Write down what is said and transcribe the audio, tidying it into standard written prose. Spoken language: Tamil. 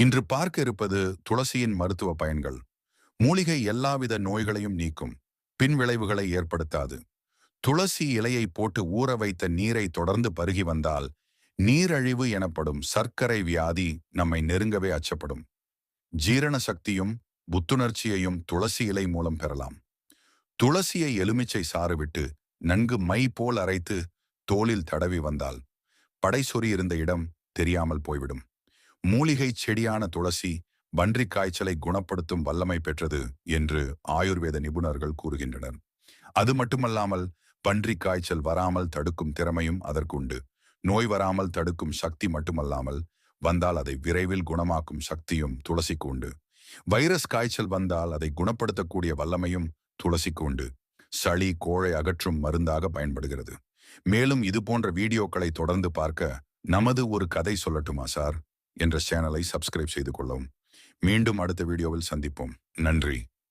இன்று பார்க்க இருப்பது துளசியின் மருத்துவ பயன்கள். மூலிகை எல்லாவித நோய்களையும் நீக்கும், பின் விளைவுகளை ஏற்படுத்தாது. துளசி இலையை போட்டு ஊற வைத்த நீரை தொடர்ந்து பருகி வந்தால் நீரழிவு எனப்படும் சர்க்கரை வியாதி நம்மை நெருங்கவே அச்சப்படும். ஜீரண சக்தியும் புத்துணர்ச்சியையும் துளசி இலை மூலம் பெறலாம். துளசியை எலுமிச்சை சாறு விட்டு நன்கு மை போல் அரைத்து தோலில் தடவி வந்தால் படைசொறி இருந்த இடம் தெரியாமல் போய்விடும். மூலிகை செடியான துளசி பன்றிக் காய்ச்சலை குணப்படுத்தும் வல்லமை பெற்றது என்று ஆயுர்வேத நிபுணர்கள் கூறுகின்றனர். அது மட்டுமல்லாமல் பன்றிக் காய்ச்சல் வராமல் தடுக்கும் திறமையும் அதற்குண்டு. நோய் வராமல் தடுக்கும் சக்தி மட்டுமல்லாமல் வந்தால் அதை விரைவில் குணமாக்கும் சக்தியும் துளசிக்கு உண்டு. வைரஸ் காய்ச்சல் வந்தால் அதை குணப்படுத்தக்கூடிய வல்லமையும் துளசிக்கு உண்டு. சளி கோழை அகற்றும் மருந்தாக பயன்படுகிறது. மேலும் இது போன்ற வீடியோக்களை தொடர்ந்து பார்க்க நமது ஒரு கதை சொல்லட்டுமா சார் என்ற சேனலை சப்ஸ்கிரைப் செய்து கொள்ளவும். மீண்டும் அடுத்த வீடியோவில் சந்திப்போம். நன்றி.